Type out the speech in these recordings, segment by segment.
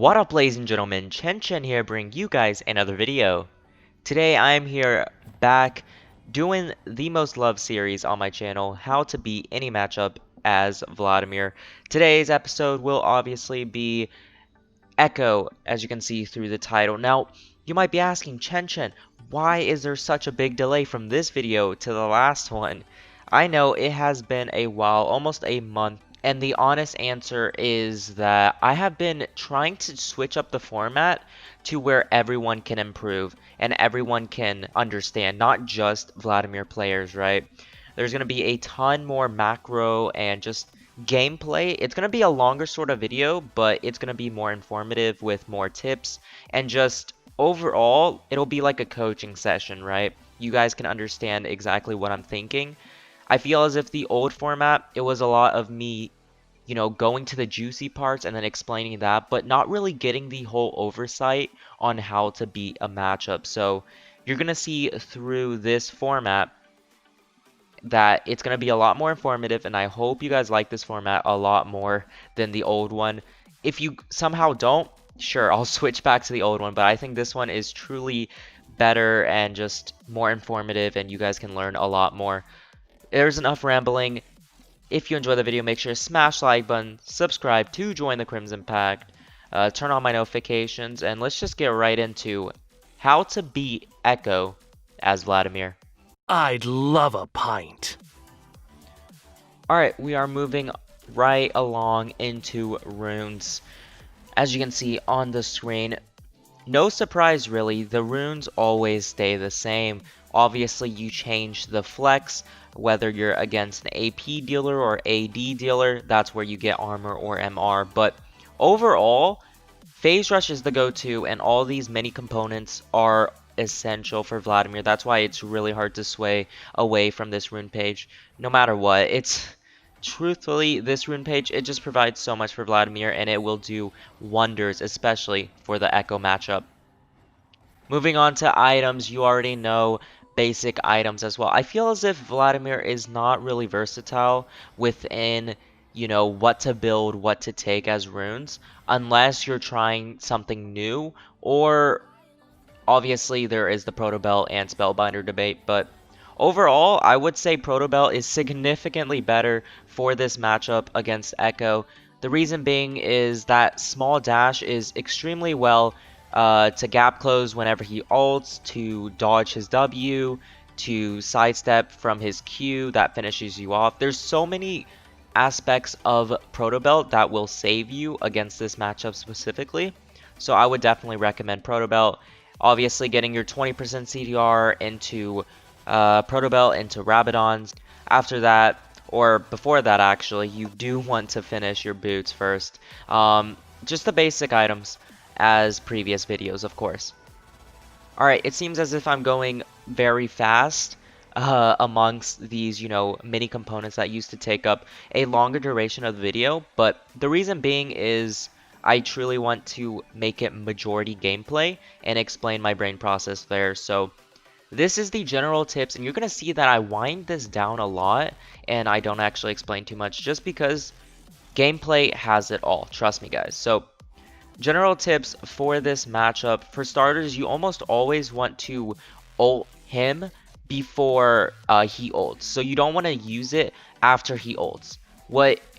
What up, ladies and gentlemen, Chen Chen here bringing you guys another video. Today I am here back doing the most loved series on my channel, how to beat any matchup as Vladimir. Today's episode will obviously be Ekko, as you can see through the title. Now, you might be asking, Chen Chen, why is there such a big delay from this video to the last one? I know it has been a while, almost a month, and the honest answer is that I have been trying to switch up the format to where everyone can improve and everyone can understand, not just Vladimir players, right? There's going to be a ton more macro and just gameplay. It's going to be a longer sort of video, but it's going to be more informative with more tips, and just overall it'll be like a coaching session, right? You guys can understand exactly what I'm thinking. I feel as if the old format, it was a lot of me, going to the juicy parts and then explaining that, but not really getting the whole oversight on how to beat a matchup. So you're going to see through this format that it's going to be a lot more informative, and I hope you guys like this format a lot more than the old one. If you somehow don't, sure, I'll switch back to the old one, but I think this one is truly better and just more informative, and you guys can learn a lot more. There's enough rambling. If you enjoy the video, make sure to smash the like button, subscribe to join the Crimson Pact, turn on my notifications, and let's just get right into how to beat Ekko as Vladimir. I'd love a pint. Alright, we are moving right along into runes. As you can see on the screen, no surprise really, the runes always stay the same. Obviously you change the flex, whether you're against an AP dealer or AD dealer, that's where you get armor or MR. But overall, phase rush is the go-to, and all these mini components are essential for Vladimir. That's why it's really hard to sway away from this rune page. No matter what, it's truthfully, this rune page, it just provides so much for Vladimir, and it will do wonders, especially for the Ekko matchup. Moving on to items, you already know basic items as well. I feel as if Vladimir is not really versatile within, what to build, what to take as runes, unless you're trying something new, or obviously there is the Proto Belt and Spellbinder debate, but overall, I would say Proto Belt is significantly better for this matchup against Ekko. The reason being is that small dash is extremely well to gap close whenever he ults, to dodge his W, to sidestep from his Q that finishes you off. There's so many aspects of Proto Belt that will save you against this matchup specifically. So I would definitely recommend Proto Belt. Obviously getting your 20% CDR into Proto Belt, into Rabadons. After that, or before that actually, you do want to finish your boots first. Just the basic items as previous videos, of course. Alright, it seems as if I'm going very fast amongst these, mini components that used to take up a longer duration of the video, but the reason being is I truly want to make it majority gameplay and explain my brain process there. So this is the general tips, and you're going to see that I wind this down a lot and I don't actually explain too much just because gameplay has it all. Trust me, guys. So general tips for this matchup. For starters, you almost always want to ult him before he ults. So you don't want to use it after he ults.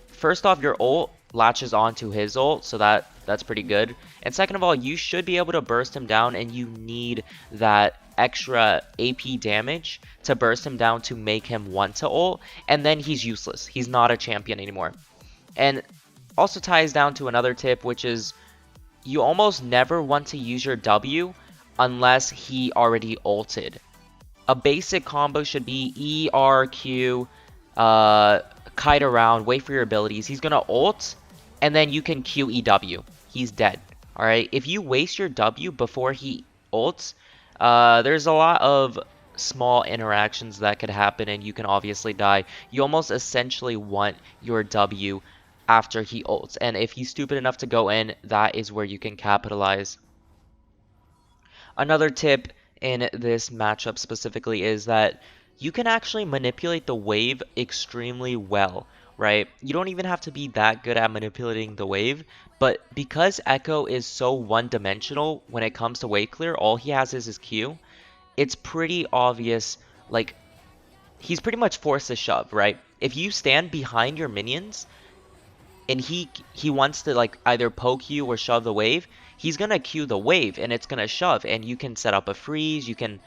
First off, your ult latches onto his ult, so that's pretty good. And second of all, you should be able to burst him down, and you need that extra AP damage to burst him down to make him want to ult, and then he's useless. He's not a champion anymore. And also ties down to another tip, which is you almost never want to use your W unless he already ulted. A basic combo should be E, R, Q, kite around, wait for your abilities. He's gonna ult, and then you can Q E W. He's dead. Alright, if you waste your W before he ults, there's a lot of small interactions that could happen, and you can obviously die. You almost essentially want your W after he ults, and if he's stupid enough to go in, that is where you can capitalize. Another tip in this matchup specifically is that you can actually manipulate the wave extremely well. right? You don't even have to be that good at manipulating the wave, but because Ekko is so one-dimensional when it comes to wave clear, all he has is his Q, it's pretty obvious, like, he's pretty much forced to shove, right? If you stand behind your minions, and he wants to like either poke you or shove the wave, he's gonna Q the wave and it's gonna shove, and you can set up a freeze, you can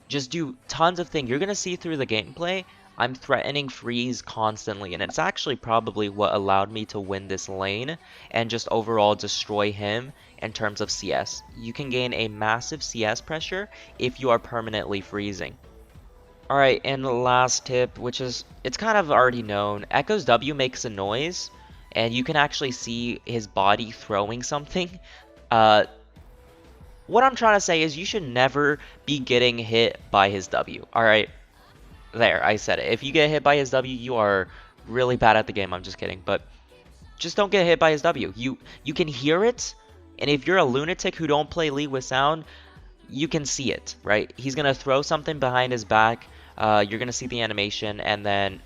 just do tons of things. You're gonna see through the gameplay, I'm threatening freeze constantly, and it's actually probably what allowed me to win this lane and just overall destroy him in terms of CS. You can gain a massive CS pressure if you are permanently freezing. Alright, and the last tip, which is, it's kind of already known, Ekko's W makes a noise, and you can actually see his body throwing something. Uh, what I'm trying to say is you should never be getting hit by his W. Alright, there, I said it. If you get hit by his W, you are really bad at the game. I'm just kidding, but just don't get hit by his W. You can hear it, and if you're a lunatic who don't play League with sound, you can see it, right? He's gonna throw something behind his back. You're gonna see the animation, and then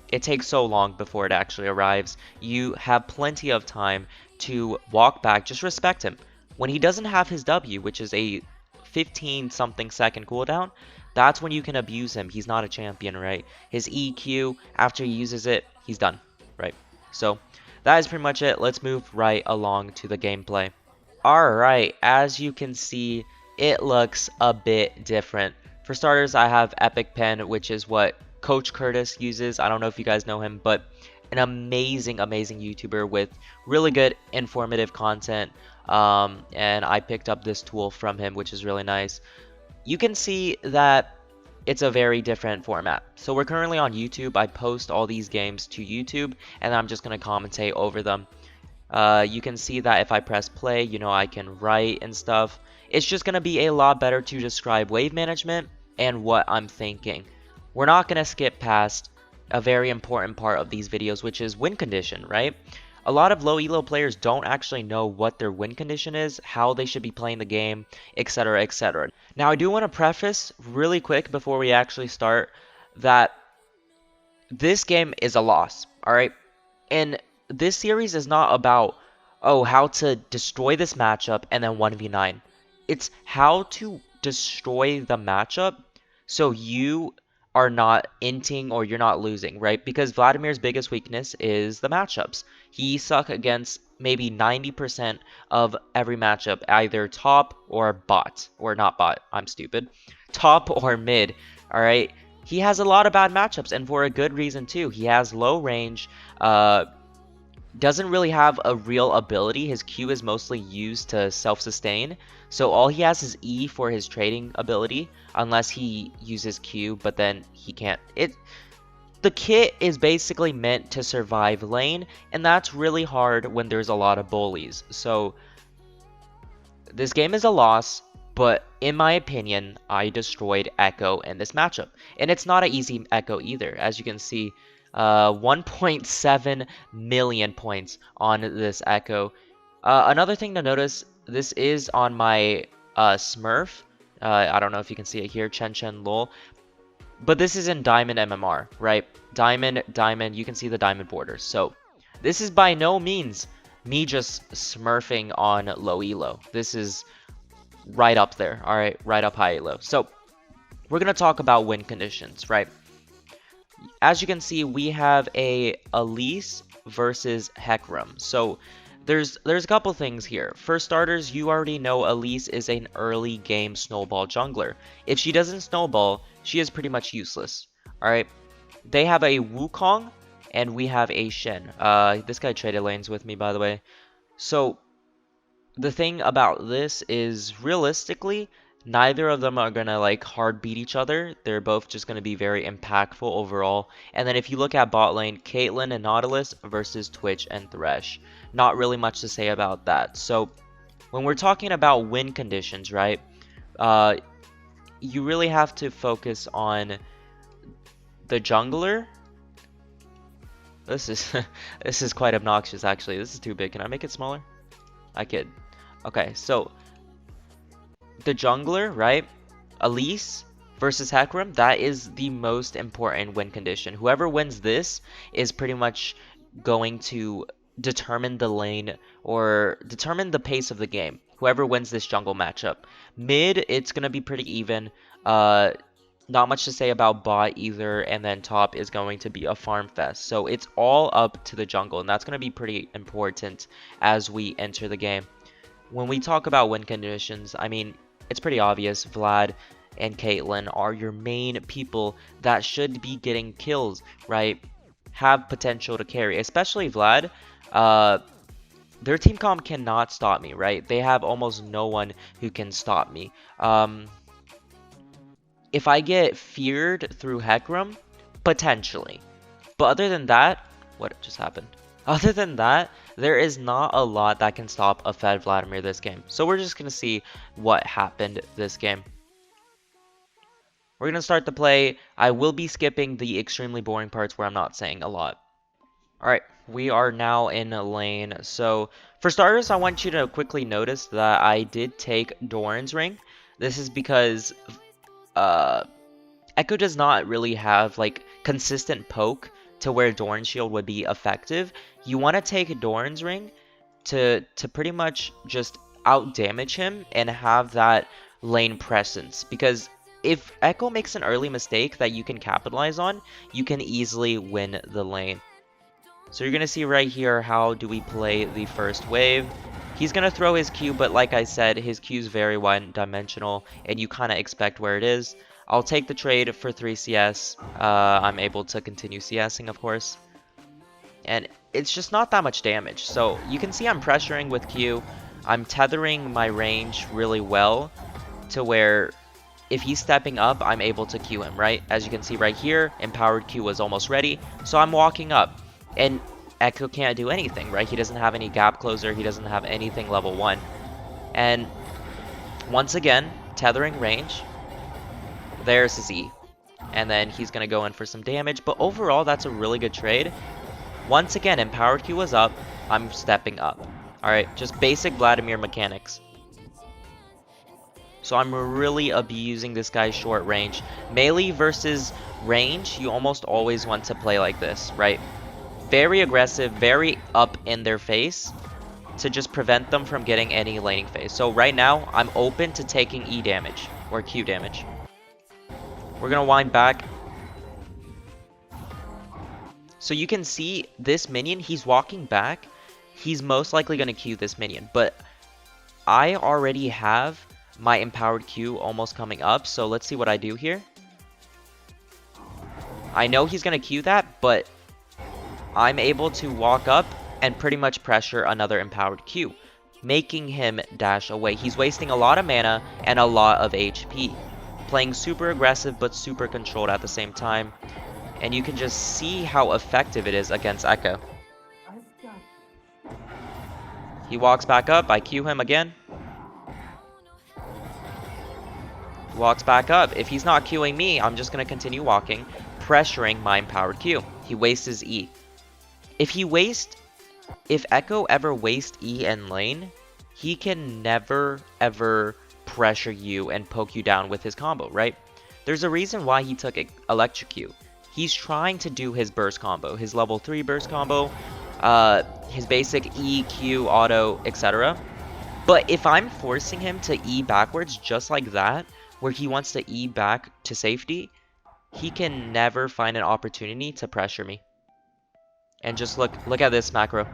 it takes so long before it actually arrives. You have plenty of time to walk back. Just respect him. When he doesn't have his W, which is a 15 something second cooldown, that's when you can abuse him. He's not a champion, right? His EQ, after he uses it, he's done, right? So that is pretty much it. Let's move right along to the gameplay. Alright, as you can see, it looks a bit different. For starters, I have Epic Pen, which is what Coach Curtis uses. I don't know if you guys know him, but an amazing, amazing YouTuber with really good informative content. And I picked up this tool from him, which is really nice. You can see that it's a very different format. So we're currently on YouTube. I post all these games to YouTube, and I'm just going to commentate over them. You can see that if I press play, you know, I can write and stuff. It's just going to be a lot better to describe wave management and what I'm thinking. We're not going to skip past a very important part of these videos, which is win condition, right? A lot of low elo players don't actually know what their win condition is, how they should be playing the game, etc, etc. Now, I do want to preface really quick before we actually start that this game is a loss, alright? And this series is not about, oh, how to destroy this matchup and then 1v9. It's how to destroy the matchup so you are not inting or you're not losing, right? Because Vladimir's biggest weakness is the matchups. He sucks against maybe 90% of every matchup, either top or bot. Or not bot, I'm stupid. Top or mid, alright? He has a lot of bad matchups, and for a good reason too. He has low range, doesn't really have a real ability. His Q is mostly used to self-sustain, so all he has is E for his trading ability, unless he uses Q, but then he can't. The kit is basically meant to survive lane, and that's really hard when there's a lot of bullies. So this game is a loss, but in my opinion, I destroyed Ekko in this matchup. And it's not an easy Ekko either. As you can see, 1.7 million points on this Ekko. Another thing to notice, this is on my Smurf. I don't know if you can see it here, Chen Chen lol. But this is in Diamond MMR, right? Diamond, Diamond, you can see the Diamond borders. So this is by no means me just smurfing on low elo. This is right up there, alright? Right up high elo. So we're going to talk about win conditions, right? As you can see, we have a Elise versus Hecarim. So there's a couple things here. For starters, you already know Elise is an early game snowball jungler. If she doesn't snowball, she is pretty much useless. Alright? They have a Wukong, and we have a Shen. This guy traded lanes with me, by the way. So the thing about this is, realistically, neither of them are gonna like hard beat each other. They're both just gonna be very impactful overall. And then if you look at bot lane, Caitlyn and Nautilus versus Twitch and Thresh. Not really much to say about that. So when we're talking about win conditions, right? You really have to focus on the jungler. This is this is quite obnoxious actually. This is too big. Can I make it smaller? I could. Okay, so the jungler, right? Elise versus Hecarim, that is the most important win condition. Whoever wins this is pretty much going to determine the lane or determine the pace of the game. Whoever wins this jungle matchup. Mid, it's gonna be pretty even. Uh, Not much to say about bot either, and then top is going to be a farm fest. So it's all up to the jungle, and that's going to be pretty important as we enter the game. When we talk about win conditions, I mean, it's pretty obvious. Vlad and Caitlyn are your main people that should be getting kills, right? Have potential to carry, especially Vlad. Their team comp cannot stop me, right? They have almost no one who can stop me. If I get feared through Hecarim, potentially. But other than that, what just happened? Other than that, there is not a lot that can stop a fed Vladimir this game. So we're just going to see what happened this game. We're going to start the play. I will be skipping the extremely boring parts where I'm not saying a lot. Alright, we are now in a lane. So for starters, I want you to quickly notice that I did take Doran's ring. This is because Ekko does not really have like consistent poke to where Doran's shield would be effective. You want to take Doran's ring to pretty much just out damage him and have that lane presence, because if Ekko makes an early mistake that you can capitalize on, you can easily win the lane. So you're gonna see right here how do we play the first wave. He's gonna throw his Q, but like I said, his Q is very one-dimensional, and you kind of expect where it is. I'll take the trade for 3 CS. I'm able to continue CSing, of course. And it's just not that much damage. So you can see I'm pressuring with Q. I'm tethering my range really well to where if he's stepping up, I'm able to Q him, right? As you can see right here, empowered Q was almost ready. So I'm walking up. And Ekko can't do anything, right? He doesn't have any gap closer. He doesn't have anything level 1. And once again, tethering range. There's his E. And then he's going to go in for some damage. But overall, that's a really good trade. Once again, empowered Q was up. I'm stepping up. Alright, just basic Vladimir mechanics. So I'm really abusing this guy's short range. Melee versus range, you almost always want to play like this, right? Very aggressive, very up in their face to just prevent them from getting any laning phase. So right now, I'm open to taking E damage or Q damage. We're going to wind back. So you can see this minion, he's walking back. He's most likely going to Q this minion. But I already have my empowered Q almost coming up. So let's see what I do here. I know he's going to Q that, but I'm able to walk up and pretty much pressure another empowered Q, making him dash away. He's wasting a lot of mana and a lot of HP. Playing super aggressive but super controlled at the same time. And you can just see how effective it is against Ekko. He walks back up, I Q him again. He walks back up. If he's not Qing me, I'm just going to continue walking, pressuring my empowered Q. He wastes his E. If Ekko ever wastes E in lane, he can never ever pressure you and poke you down with his combo, right? There's a reason why he took Electrocute. He's trying to do his burst combo, his level 3 burst combo, his basic E, Q, auto, etc. But if I'm forcing him to E backwards just like that, where he wants to E back to safety, he can never find an opportunity to pressure me. And just look at this macro.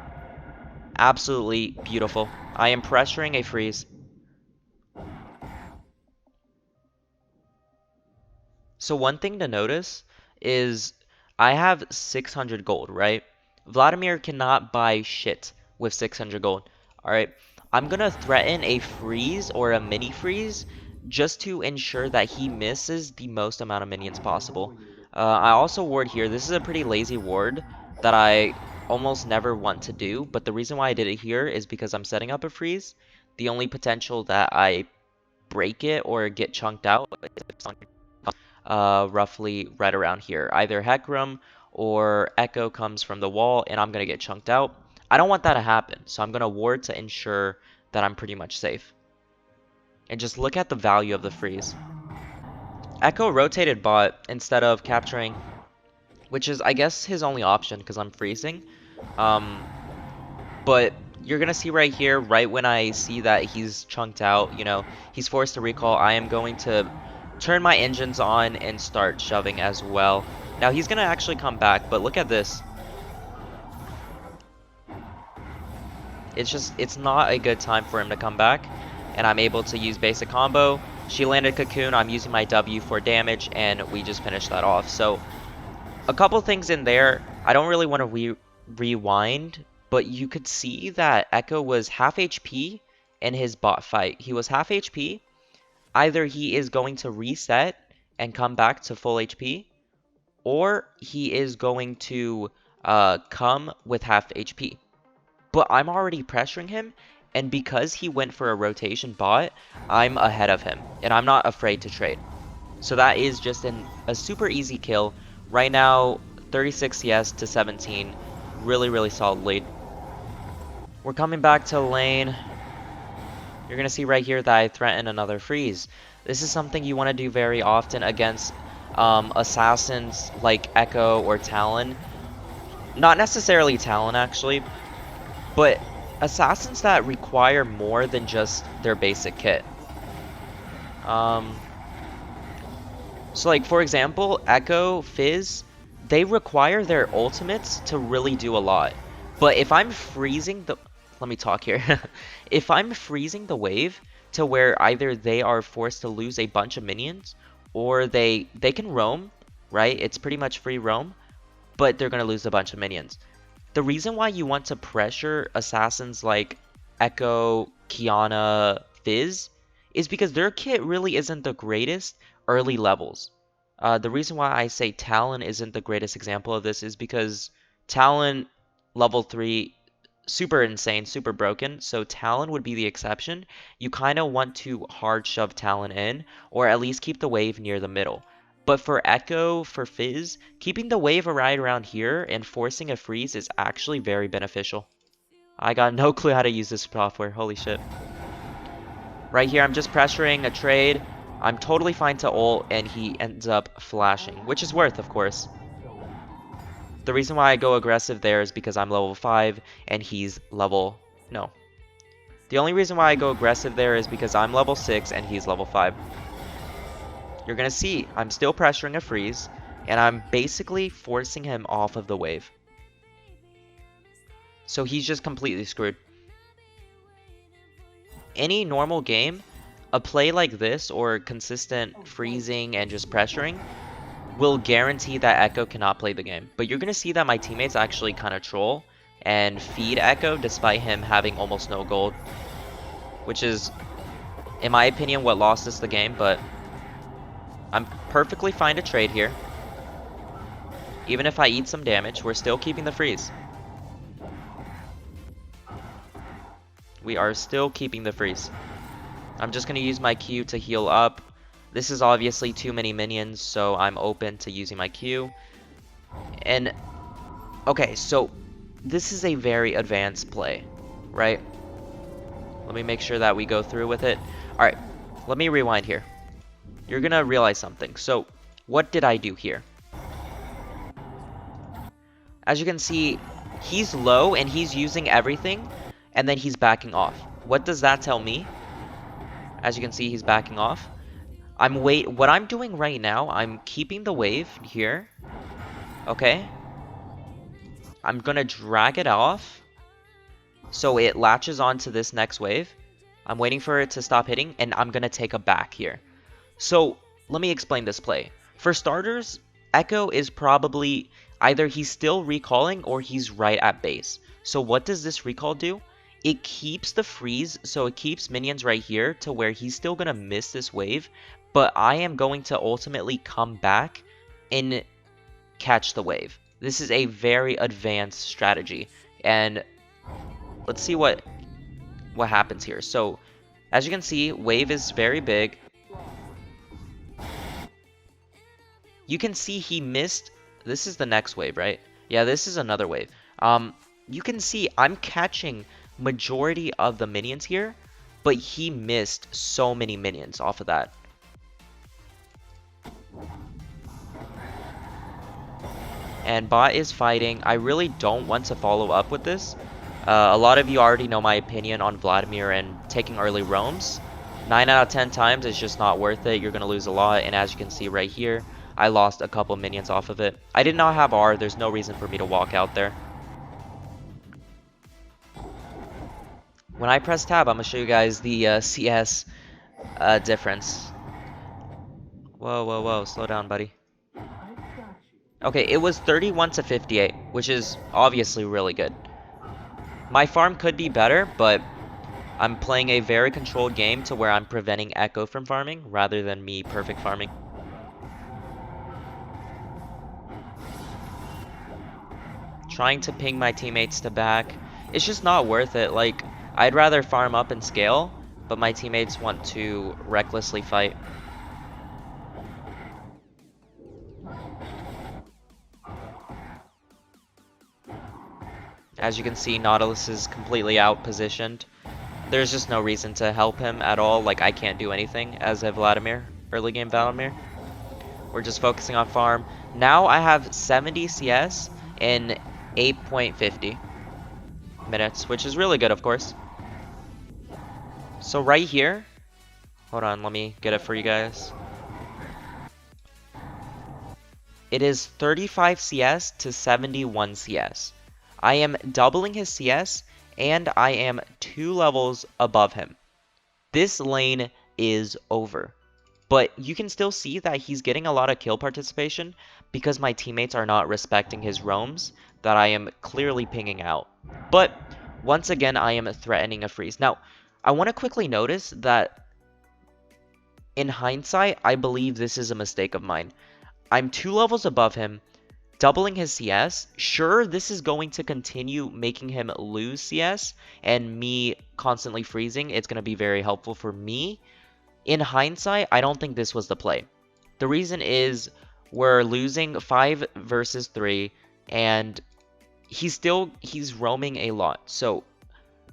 Absolutely beautiful. I am pressuring a freeze. So one thing to notice is I have 600 gold, right? Vladimir cannot buy shit with 600 gold. Alright, I'm gonna threaten a freeze or a mini freeze just to ensure that he misses the most amount of minions possible. I also ward here. This is a pretty lazy ward that I almost never want to do, but the reason why I did it here is because I'm setting up a freeze. The only potential that I break it or get chunked out is roughly right around here. Either Hecarim or Ekko comes from the wall and I'm going to get chunked out. I don't want that to happen, so I'm going to ward to ensure that I'm pretty much safe. And just look at the value of the freeze. Ekko rotated bot instead of capturing, which is, I guess, his only option because I'm freezing. But you're gonna see right here, right when I see that he's chunked out, you know, he's forced to recall, I am going to turn my engines on and start shoving as well. Now he's gonna actually come back, but look at this. It's not a good time for him to come back, and I'm able to use basic combo. She landed Cocoon, I'm using my W for damage, and we just finished that off. So a couple things in there. I don't really want to rewind, but you could see that Ekko was half HP in his bot fight. He was half HP. Either he is going to reset and come back to full HP, or he is going to come with half HP. But I'm already pressuring him, and because he went for a rotation bot, I'm ahead of him, and I'm not afraid to trade. So that is just a super easy kill. Right now, 36 yes to 17. Really, really solid lead. We're coming back to lane. You're going to see right here that I threaten another freeze. This is something you want to do very often against assassins like Ekko or Talon. Not necessarily Talon, actually, but assassins that require more than just their basic kit. So like, for example, Ekko, Fizz, they require their ultimates to really do a lot. But if I'm freezing the... Let me talk here. If I'm freezing the wave to where either they are forced to lose a bunch of minions, or they can roam, right? It's pretty much free roam, but they're going to lose a bunch of minions. The reason why you want to pressure assassins like Ekko, Kiana, Fizz is because their kit really isn't the greatest early levels. The reason why I say Talon isn't the greatest example of this is because Talon level 3 super insane, super broken, so Talon would be the exception. You kind of want to hard shove Talon in, or at least keep the wave near the middle. But for Ekko, for Fizz, keeping the wave right around here and forcing a freeze is actually very beneficial. I got no clue how to use this software, holy shit. Right here, I'm just pressuring a trade. I'm totally fine to ult, and he ends up flashing, which is worth, of course. The reason why I go aggressive there is because I'm level 5, and he's level... No. The only reason why I go aggressive there is because I'm level 6, and he's level 5. You're gonna see, I'm still pressuring a freeze, and I'm basically forcing him off of the wave. So he's just completely screwed. Any normal game, a play like this, or consistent freezing and just pressuring, will guarantee that Ekko cannot play the game. But you're gonna see that my teammates actually kind of troll and feed Ekko despite him having almost no gold. Which is, in my opinion, what lost us the game, but... I'm perfectly fine to trade here. Even if I eat some damage, we're still keeping the freeze. We are still keeping the freeze. I'm just going to use my Q to heal up. This is obviously too many minions, so I'm open to using my Q. And, okay, so this is a very advanced play, right? Let me make sure that we go through with it. Alright, let me rewind here. You're gonna realize something. So, what did I do here? As you can see, he's low and he's using everything, and then he's backing off. What does that tell me? As you can see, he's backing off. What I'm doing right now, I'm keeping the wave here. Okay? I'm gonna drag it off so it latches onto this next wave. I'm waiting for it to stop hitting, and I'm gonna take a back here. So, let me explain this play. For starters, Ekko is probably either he's still recalling or he's right at base. So what does this recall do? It keeps the freeze, so it keeps minions right here to where he's still going to miss this wave, but I am going to ultimately come back and catch the wave. This is a very advanced strategy, and let's see what happens here. So, as you can see, wave is very big. You can see he missed. This is the next wave, right? Yeah, this is another wave. You can see I'm catching majority of the minions here, but he missed so many minions off of that. and bot is fighting. I really don't want to follow up with this. A lot of you already know my opinion on Vladimir and taking early roams. 9 out of 10 times is just not worth it. You're going to lose a lot, and as you can see right here, I lost a couple minions off of it. I did not have R. There's no reason for me to walk out there. When I press tab, I'm going to show you guys the CS difference. Whoa, whoa, whoa. Slow down, buddy. Okay, it was 31 to 58, which is obviously really good. My farm could be better, but I'm playing a very controlled game to where I'm preventing Ekko from farming rather than me perfect farming. Trying to ping my teammates to back. It's just not worth it. Like, I'd rather farm up and scale, but my teammates want to recklessly fight. As you can see, Nautilus is completely out positioned. There's just no reason to help him at all. Like, I can't do anything as a Vladimir, early game Vladimir. We're just focusing on farm. Now I have 70 CS in 8.50 minutes, which is really good, of course. So right here, hold on, let me get it for you guys. It is 35 CS to 71 CS. I am doubling his CS, and I am 2 levels above him. This lane is over. But you can still see that he's getting a lot of kill participation because my teammates are not respecting his roams that I am clearly pinging out. But once again, I am threatening a freeze. Now, I want to quickly notice that in hindsight, I believe this is a mistake of mine. I'm 2 levels above him, doubling his CS. Sure, this is going to continue making him lose CS and me constantly freezing. It's going to be very helpful for me. In hindsight, I don't think this was the play. The reason is we're losing 5 versus 3, and he's roaming a lot. So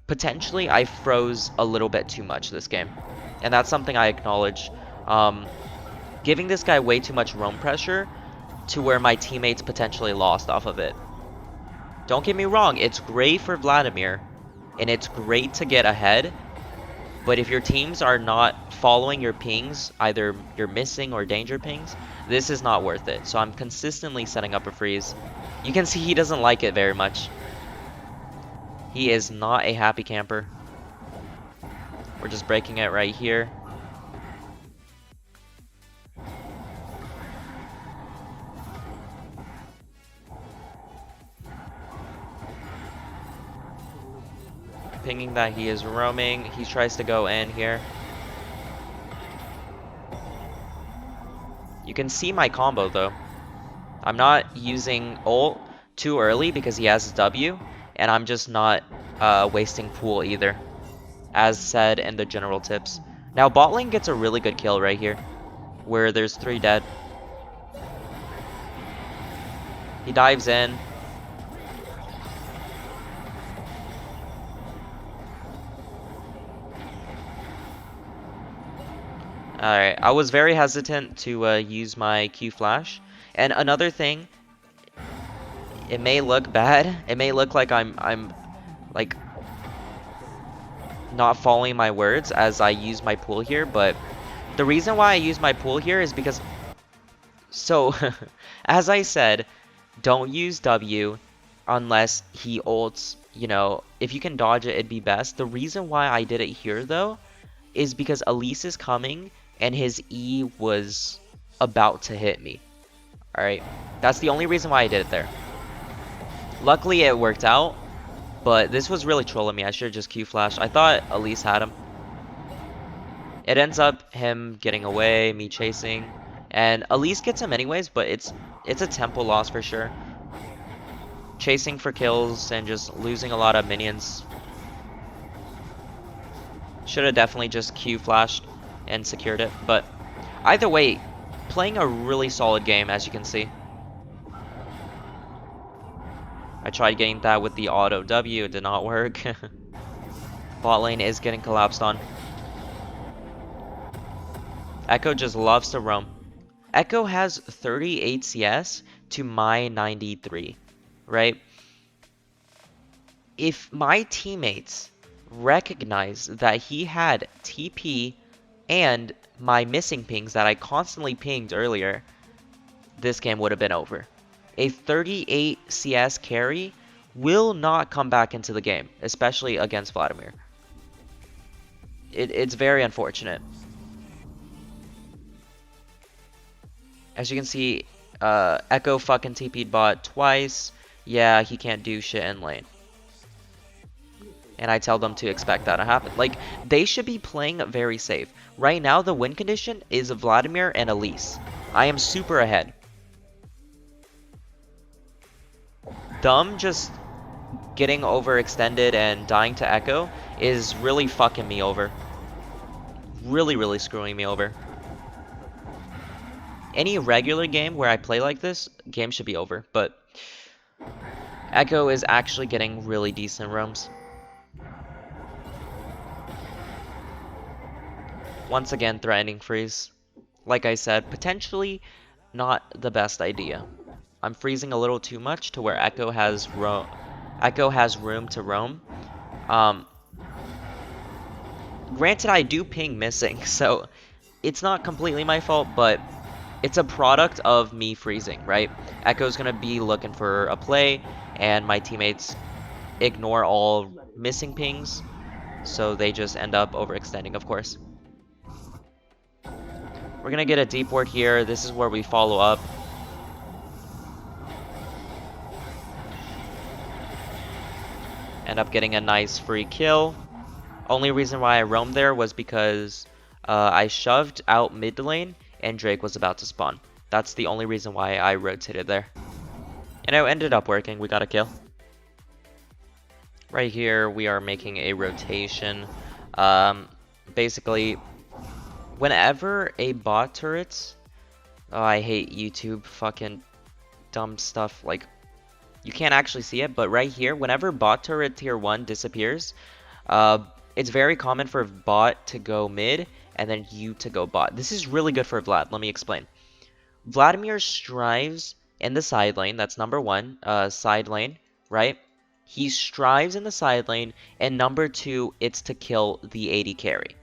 potentially I froze a little bit too much this game, and that's something I acknowledge. Giving this guy way too much roam pressure to where my teammates potentially lost off of it. Don't get me wrong, it's great for Vladimir, and it's great to get ahead. But if your teams are not following your pings, either you're missing or danger pings, this is not worth it. So I'm consistently setting up a freeze. You can see he doesn't like it very much. He is not a happy camper. We're just breaking it right here. Pinging that he is roaming. He tries to go in here. You can see my combo though. I'm not using ult too early because he has his W, and I'm just not wasting pool either, as said in the general tips. Now bot lane gets a really good kill right here, where there's 3 dead. He dives in. Alright, I was very hesitant to use my Q flash. And another thing, it may look bad. It may look like I'm like not following my words as I use my pool here, but the reason why I use my pool here is because, so as I said, don't use W unless he ults. You know, if you can dodge it, it'd be best. The reason why I did it here though is because Elise is coming and his E was about to hit me. Alright, that's the only reason why I did it there. Luckily it worked out, but this was really trolling me. I should have just Q flashed. I thought Elise had him. It ends up him getting away, me chasing, and Elise gets him anyways, but it's a tempo loss for sure. Chasing for kills and just losing a lot of minions. Should have definitely just Q flashed and secured it, but either way, playing a really solid game, as you can see. I tried getting that with the auto W, it did not work. Bot lane is getting collapsed on. Ekko just loves to roam. Ekko has 38 CS to my 93, right? If my teammates recognize that he had TP and my missing pings that I constantly pinged earlier, this game would have been over. A 38 CS carry will not come back into the game, especially against Vladimir. It's very unfortunate. As you can see, Ekko fucking TP'd bot twice. Yeah, he can't do shit in lane. And I tell them to expect that to happen. Like, they should be playing very safe. Right now, the win condition is Vladimir and Elise. I am super ahead. Dumb just getting overextended and dying to Ekko is really fucking me over. Really, really screwing me over. Any regular game where I play like this, game should be over. But Ekko is actually getting really decent roams. Once again, threatening freeze. Like I said, potentially not the best idea. I'm freezing a little too much to where Ekko has room to roam. Granted, I do ping missing, so it's not completely my fault, but it's a product of me freezing, right? Ekko's gonna be looking for a play, and my teammates ignore all missing pings, so they just end up overextending, of course. We're gonna get a deep ward here. This is where we follow up. End up getting a nice free kill. Only reason why I roamed there was because I shoved out mid lane and Drake was about to spawn. That's the only reason why I rotated there. And it ended up working. We got a kill. Right here, we are making a rotation. Basically, whenever a bot turret... Oh, I hate YouTube. Fucking dumb stuff. Like, you can't actually see it, but right here, whenever bot turret tier 1 disappears, it's very common for bot to go mid and then you to go bot. This is really good for Vlad. Let me explain. Vladimir strives in the side lane. That's number 1, side lane, right? He strives in the side lane, and number 2, it's to kill the AD carry.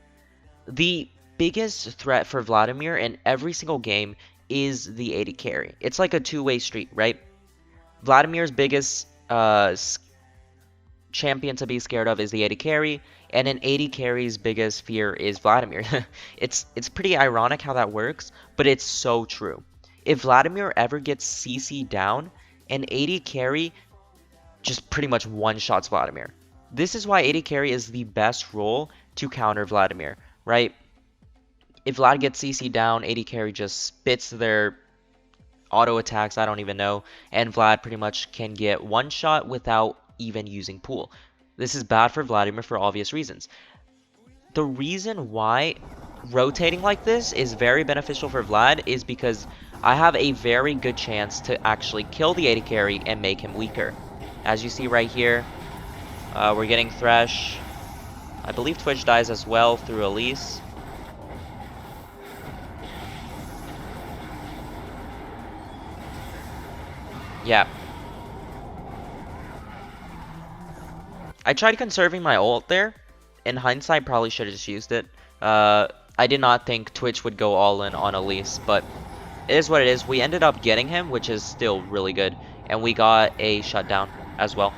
The biggest threat for Vladimir in every single game is the AD carry. It's like a two-way street, right? Vladimir's biggest champion to be scared of is the AD carry, and an AD carry's biggest fear is Vladimir. It's pretty ironic how that works, but it's so true. If Vladimir ever gets CC down, an AD carry just pretty much one-shots Vladimir. This is why AD carry is the best role to counter Vladimir, right? If Vlad gets CC down, AD carry just spits their auto attacks, I don't even know, and Vlad pretty much can get one shot without even using pool. This is bad for Vladimir for obvious reasons. The reason why rotating like this is very beneficial for Vlad is because I have a very good chance to actually kill the AD carry and make him weaker. As you see right here, we're getting Thresh. I believe Twitch dies as well through Elise. Yeah. I tried conserving my ult there. In hindsight, probably should have just used it. I did not think Twitch would go all in on Elise, but it is what it is. We ended up getting him, which is still really good. And we got a shutdown as well.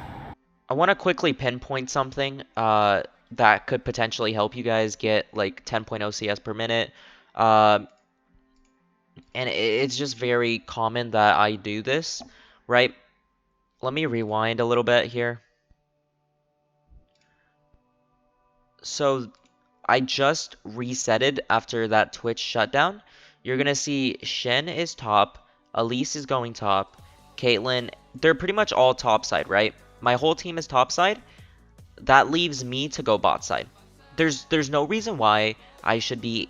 I want to quickly pinpoint something that could potentially help you guys get like 10.0 CS per minute. And it's just very common that I do this, right? Let me rewind a little bit here. So I just resetted after that Twitch shutdown. You're going to see Shen is top, Elise is going top, Caitlyn, they're pretty much all top side, right? My whole team is top side. That leaves me to go bot side. There's no reason why I should be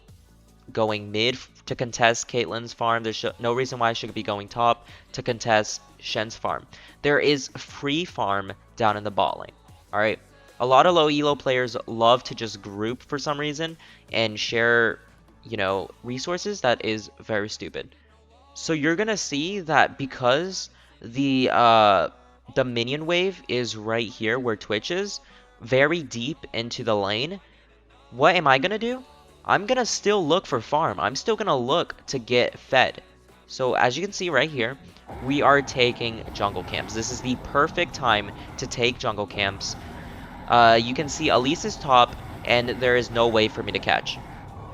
going mid to contest Caitlyn's farm. There's no reason why I should be going top to contest Shen's farm. There is free farm down in the bot lane. All right. A lot of low elo players love to just group for some reason and share, you know, resources. That is very stupid. So you're gonna see that because the minion wave is right here where Twitch is, very deep into the lane. What am I gonna do? I'm gonna still look for farm. I'm still gonna look to get fed. So as you can see right here, we are taking jungle camps. This is the perfect time to take jungle camps. You can see Elise is top, and there is no way for me to catch.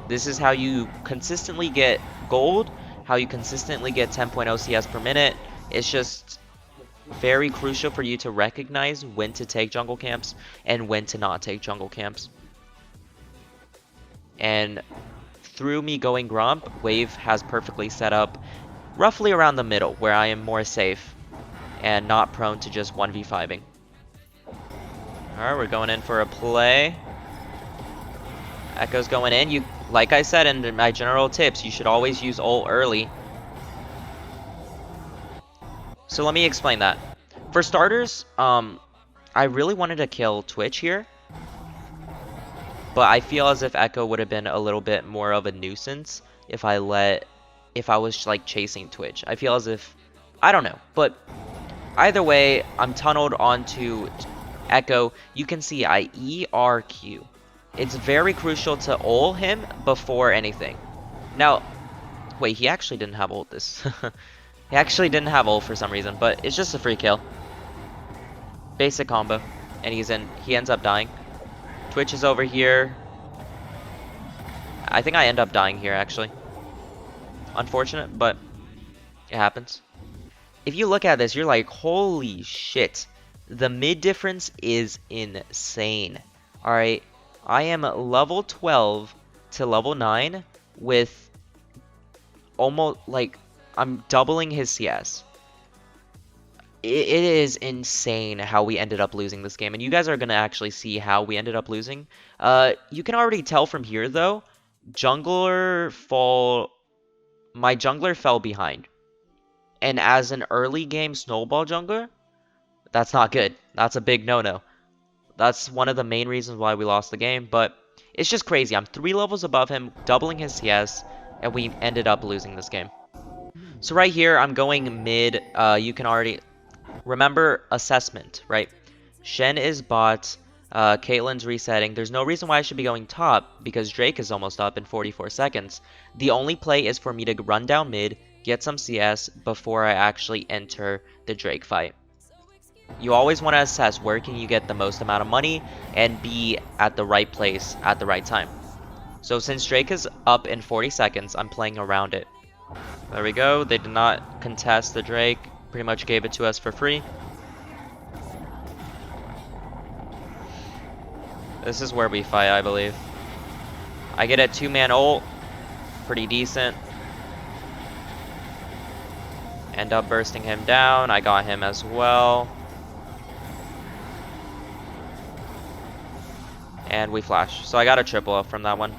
This is how you consistently get gold, how you consistently get 10.0 CS per minute. It's just very crucial for you to recognize when to take jungle camps and when to not take jungle camps. And through me going Gromp, Wave has perfectly set up roughly around the middle where I am more safe and not prone to just 1v5ing. Alright, we're going in for a play. Ekko's going in. Like I said in my general tips, you should always use ult early. So let me explain that. For starters, I really wanted to kill Twitch here, but I feel as if Ekko would have been a little bit more of a nuisance if I was like chasing Twitch. I feel as if, I don't know, but either way, I'm tunneled onto Ekko. You can see I ERQ. It's very crucial to ult him before anything. Now, wait, he actually didn't have ult this. He actually didn't have ult for some reason, but it's just a free kill. Basic combo. And he ends up dying. Twitch is over here. I think I end up dying here, actually. Unfortunate, but it happens. If you look at this, you're like, holy shit. The mid difference is insane. Alright, I am level 12 to level 9 with almost, like, I'm doubling his CS. It is insane how we ended up losing this game, and you guys are going to actually see how we ended up losing. You can already tell from here, though, my jungler fell behind. And as an early game snowball jungler, that's not good. That's a big no-no. That's one of the main reasons why we lost the game, but it's just crazy. I'm 3 levels above him, doubling his CS, and we ended up losing this game. So right here, I'm going mid. You can already remember assessment, right? Shen is bot. Caitlyn's resetting. There's no reason why I should be going top because Drake is almost up in 44 seconds. The only play is for me to run down mid, get some CS before I actually enter the Drake fight. You always want to assess where can you get the most amount of money and be at the right place at the right time. So since Drake is up in 40 seconds, I'm playing around it. There we go. They did not contest the Drake. Pretty much gave it to us for free. This is where we fight, I believe. I get a 2-man ult. Pretty decent. End up bursting him down. I got him as well. And we flash. So I got a triple up from that one.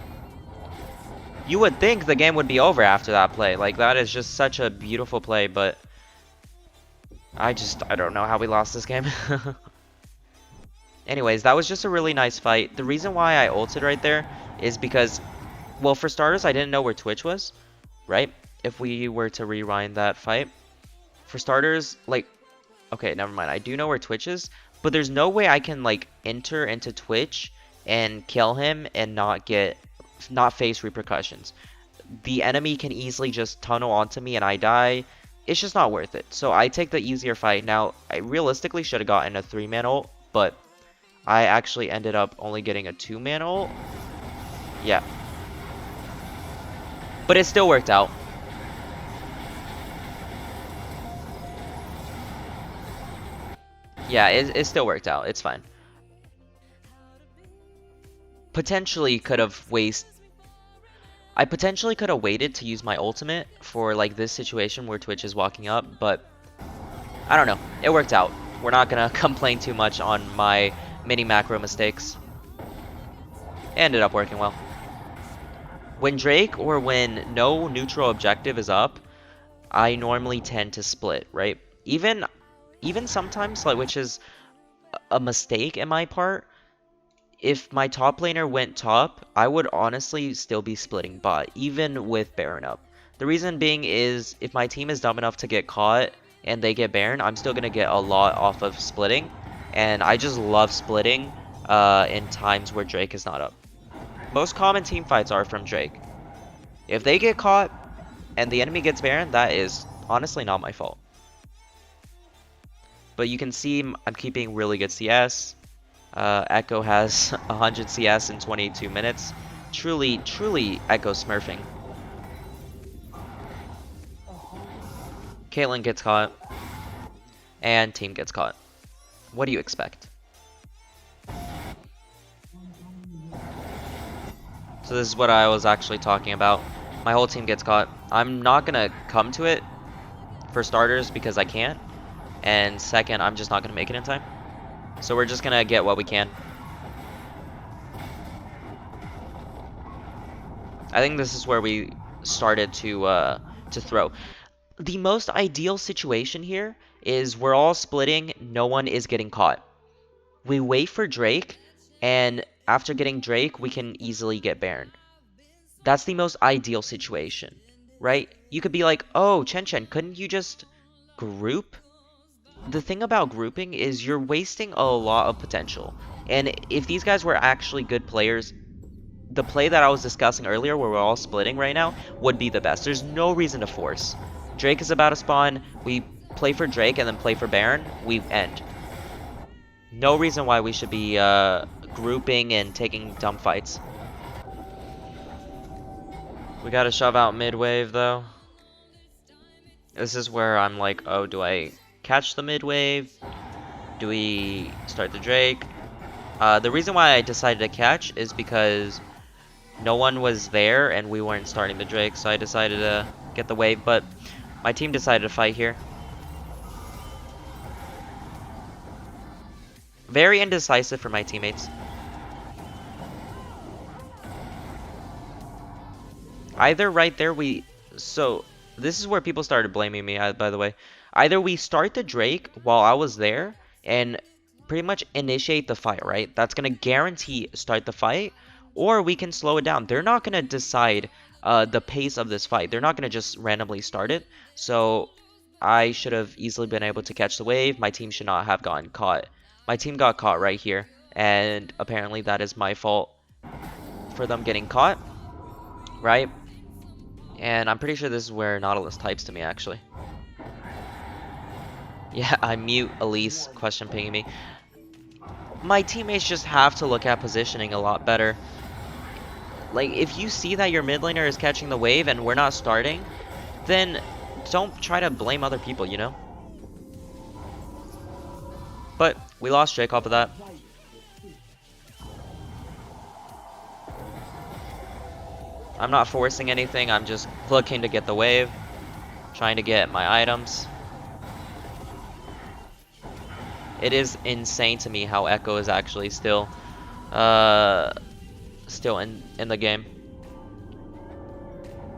You would think the game would be over after that play. Like, that is just such a beautiful play, but I don't know how we lost this game. Anyways, that was just a really nice fight. The reason why I ulted right there is because, well, for starters, I didn't know where Twitch was, right? If we were to rewind that fight. For starters, like, okay, never mind. I do know where Twitch is, but there's no way I can, like, enter into Twitch and kill him and not face repercussions. The enemy can easily just tunnel onto me and I die. It's just not worth it. So I take the easier fight. Now, I realistically should have gotten a 3-man ult, but I actually ended up only getting a 2-man ult. Yeah. But it still worked out. Yeah, it still worked out. It's fine. I potentially could have waited to use my ultimate for like this situation where Twitch is walking up, but I don't know. It worked out. We're not gonna complain too much on my mini macro mistakes. It ended up working well. When Drake or when no neutral objective is up, I normally tend to split, right? Even sometimes, like, which is a mistake in my part. If my top laner went top, I would honestly still be splitting bot, even with Baron up. The reason being is if my team is dumb enough to get caught and they get Baron, I'm still gonna get a lot off of splitting. And I just love splitting in times where Drake is not up. Most common team fights are from Drake. If they get caught and the enemy gets Baron, that is honestly not my fault. But you can see I'm keeping really good CS. Ekko has 100 CS in 22 minutes. Truly Ekko smurfing. Caitlyn gets caught. And team gets caught. What do you expect? So this is what I was actually talking about. My whole team gets caught. I'm not gonna come to it for starters because I can't. And second, I'm just not gonna make it in time. So we're just gonna get what we can. I think this is where we started to throw. The most ideal situation here is we're all splitting, no one is getting caught. We wait for Drake, and after getting Drake, we can easily get Baron. That's the most ideal situation, right? You could be like, oh, Chen Chen, couldn't you just group? The thing about grouping is you're wasting a lot of potential. And if these guys were actually good players, the play that I was discussing earlier where we're all splitting right now would be the best. There's no reason to force. Drake is about to spawn, we play for Drake and then play for Baron, we end. No reason why we should be grouping and taking dumb fights. We gotta shove out mid-wave though. This is where I'm like, oh, do I catch the mid-wave? Do we start the Drake? The reason why I decided to catch is because no one was there and we weren't starting the Drake, so I decided to get the wave, but my team decided to fight here. Very indecisive for my teammates. Either right there so this is where people started blaming me, by the way. Either we start the Drake while I was there and pretty much initiate the fight, right? That's going to guarantee start the fight, or we can slow it down. They're not going to decide the pace of this fight. They're not going to just randomly start it. So I should have easily been able to catch the wave. My team should not have gotten caught. My team got caught right here, and apparently that is my fault for them getting caught, right? And I'm pretty sure this is where Nautilus types to me, actually. Yeah, I mute Elise, question pinging me. My teammates just have to look at positioning a lot better. Like, if you see that your mid laner is catching the wave and we're not starting, then don't try to blame other people, you know? But we lost Drake off of that. I'm not forcing anything, I'm just looking to get the wave, trying to get my items. It is insane to me how Ekko is actually still in the game.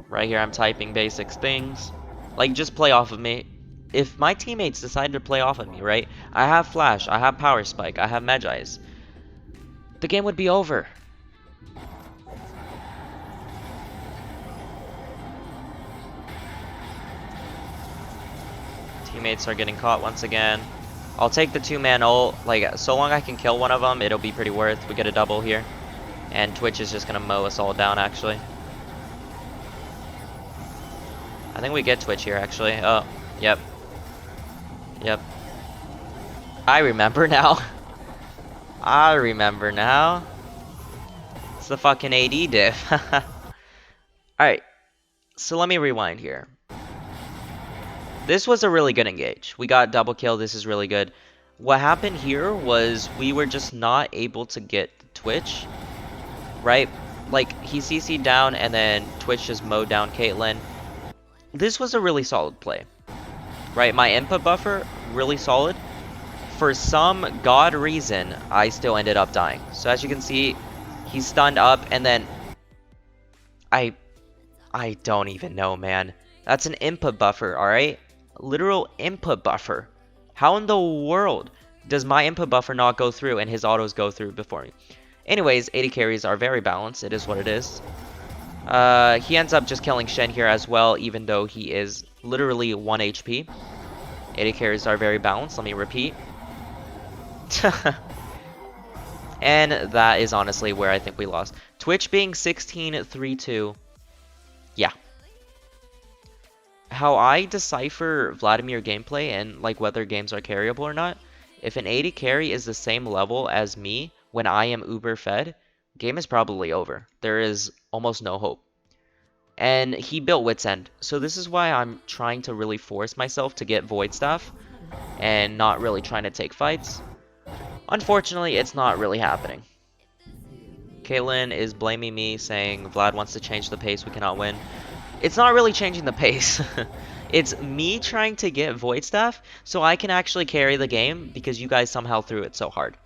Right here I'm typing basic things. Like, just play off of me. If my teammates decide to play off of me, right? I have Flash, I have Power Spike, I have Magi's. The game would be over. Teammates are getting caught once again. I'll take the two-man ult. Like, so long I can kill one of them, it'll be pretty worth. We get a double here. And Twitch is just gonna mow us all down, actually. I think we get Twitch here, actually. Oh, yep. Yep. I remember now. I remember now. It's the fucking AD diff. Alright. So let me rewind here. This was a really good engage. We got double kill. This is really good. What happened here was we were just not able to get Twitch, right? Like, he CC'd down and then Twitch just mowed down Caitlyn. This was a really solid play, right? My input buffer, really solid. For some god reason, I still ended up dying. So as you can see, he's stunned up and then I don't even know, man. That's an input buffer, alright? Literal input buffer. How in the world does my input buffer not go through and his autos go through before me? Anyways, 80 carries are very balanced. It is what it is. He ends up just killing Shen here as well, even though he is literally 1 HP. AD carries are very balanced. Let me repeat. And that is honestly where I think we lost. Twitch being 16-3-2. Yeah. How I decipher Vladimir gameplay and like whether games are carryable or not, if an AD carry is the same level as me when I am uber fed, game is probably over. There is almost no hope. And he built Wit's End. So this is why I'm trying to really force myself to get Void Staff and not really trying to take fights. Unfortunately, it's not really happening. Caitlyn is blaming me, saying Vlad wants to change the pace, we cannot win. It's not really changing the pace. It's me trying to get Void Staff so I can actually carry the game because you guys somehow threw it so hard.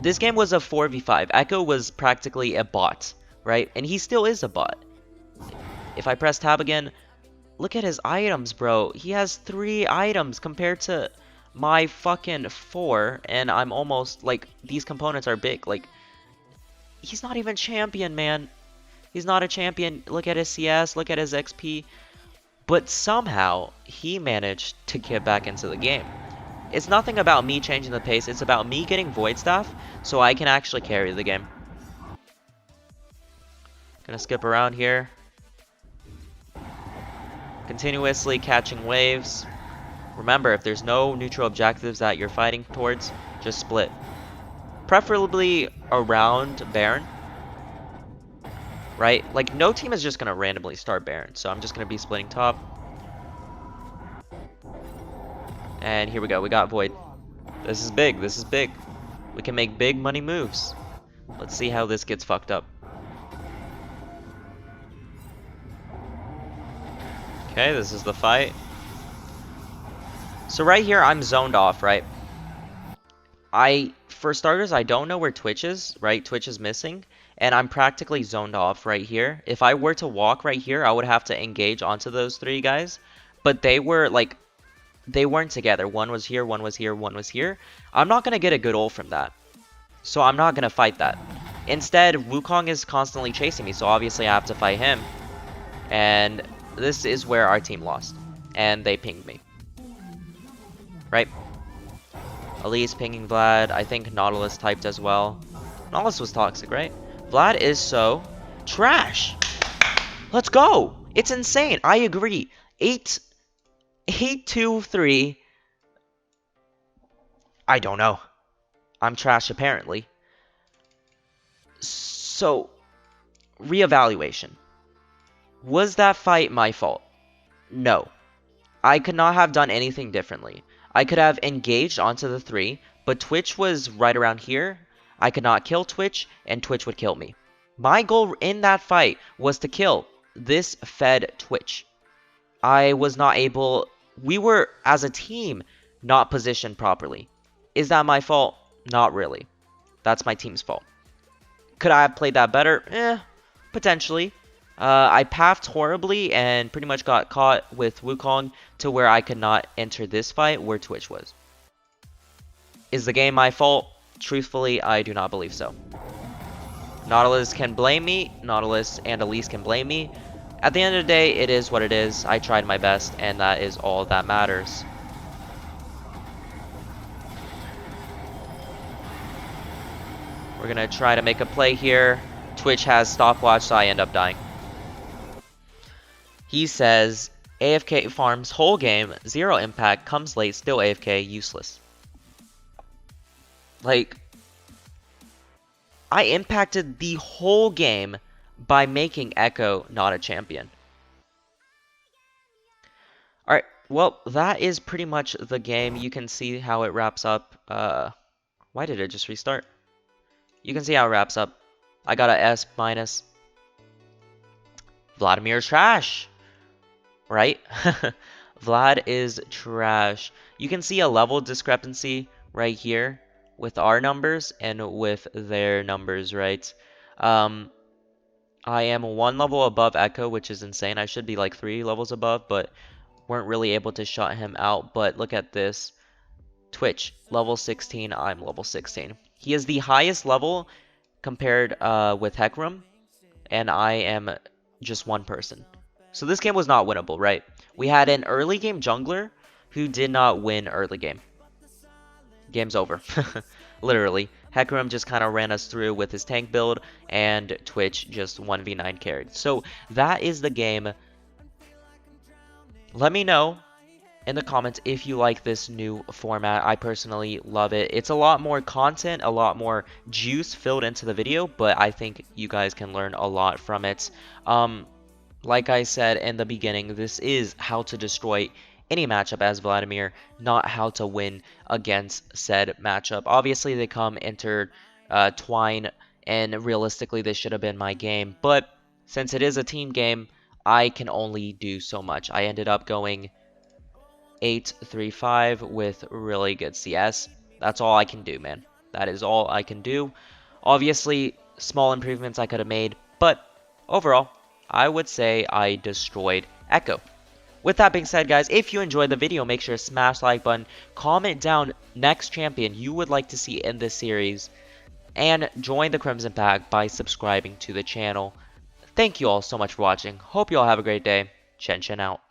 This game was a 4v5. Ekko was practically a bot, right? And he still is a bot. If I press tab again, look at his items, bro. He has 3 items compared to my fucking 4, and I'm almost, like, these components are big. Like, he's not even champion, man. He's not a champion. Look at his CS, look at his XP. But somehow, he managed to get back into the game. It's nothing about me changing the pace, it's about me getting Void Staff so I can actually carry the game. Gonna skip around here. Continuously catching waves. Remember, if there's no neutral objectives that you're fighting towards, just split. Preferably around Baron. Right? Like, no team is just gonna randomly start Baron, so I'm just gonna be splitting top. And here we go, we got Void. This is big, this is big. We can make big money moves. Let's see how this gets fucked up. Okay, this is the fight. So right here, I'm zoned off, right? For starters, I don't know where Twitch is, right? Twitch is missing, and I'm practically zoned off right here. If I were to walk right here, I would have to engage onto those 3 guys, but they were, like, they weren't together. One was here, one was here, one was here. I'm not going to get a good ult from that, so I'm not going to fight that. Instead, Wukong is constantly chasing me, so obviously I have to fight him, and this is where our team lost, and they pinged me. Right? Elise pinging Vlad. I think Nautilus typed as well. Nautilus was toxic, right? Vlad is so trash. Let's go. It's insane. I agree. 8-2-3. I don't know. I'm trash apparently. So, reevaluation. Was that fight my fault? No. I could not have done anything differently. I could have engaged onto the 3, but Twitch was right around here. I could not kill Twitch, and Twitch would kill me. My goal in that fight was to kill this fed Twitch. I was not able... We were, as a team, not positioned properly. Is that my fault? Not really. That's my team's fault. Could I have played that better? Potentially. I pathed horribly and pretty much got caught with Wukong to where I could not enter this fight where Twitch was. Is the game my fault? Truthfully, I do not believe so. Nautilus can blame me. Nautilus and Elise can blame me. At the end of the day, it is what it is. I tried my best, and that is all that matters. We're going to try to make a play here. Twitch has stopwatch, so I end up dying. He says, AFK farms whole game, 0 impact, comes late, still AFK, useless. Like, I impacted the whole game by making Ekko not a champion. Alright, well, that is pretty much the game. You can see how it wraps up. Why did it just restart? You can see how it wraps up. I got a S minus. Vladimir trash. Right? Vlad is trash. You can see a level discrepancy right here with our numbers and with their numbers, right? I am 1 level above Ekko, which is insane. I should be like 3 levels above, but weren't really able to shut him out. But look at this. Twitch, level 16, I'm level 16. He is the highest level compared with Heckroom, and I am just one person. So this game was not winnable, right? We had an early game jungler who did not win early game. Game's over. Literally. Hecarim just kind of ran us through with his tank build, and Twitch just 1v9 carried. So that is the game. Let me know in the comments if you like this new format. I personally love it. It's a lot more content, a lot more juice filled into the video, but I think you guys can learn a lot from it. Like I said in the beginning, this is how to destroy any matchup as Vladimir, not how to win against said matchup. Obviously, they come intertwine, and realistically, this should have been my game. But since it is a team game, I can only do so much. I ended up going 8-3-5 with really good CS. That's all I can do, man. That is all I can do. Obviously, small improvements I could have made, but overall, I would say I destroyed Ekko. With that being said, guys, if you enjoyed the video, make sure to smash the like button, comment down next champion you would like to see in this series, and join the Crimson Pack by subscribing to the channel. Thank you all so much for watching. Hope you all have a great day. Chen Chen out.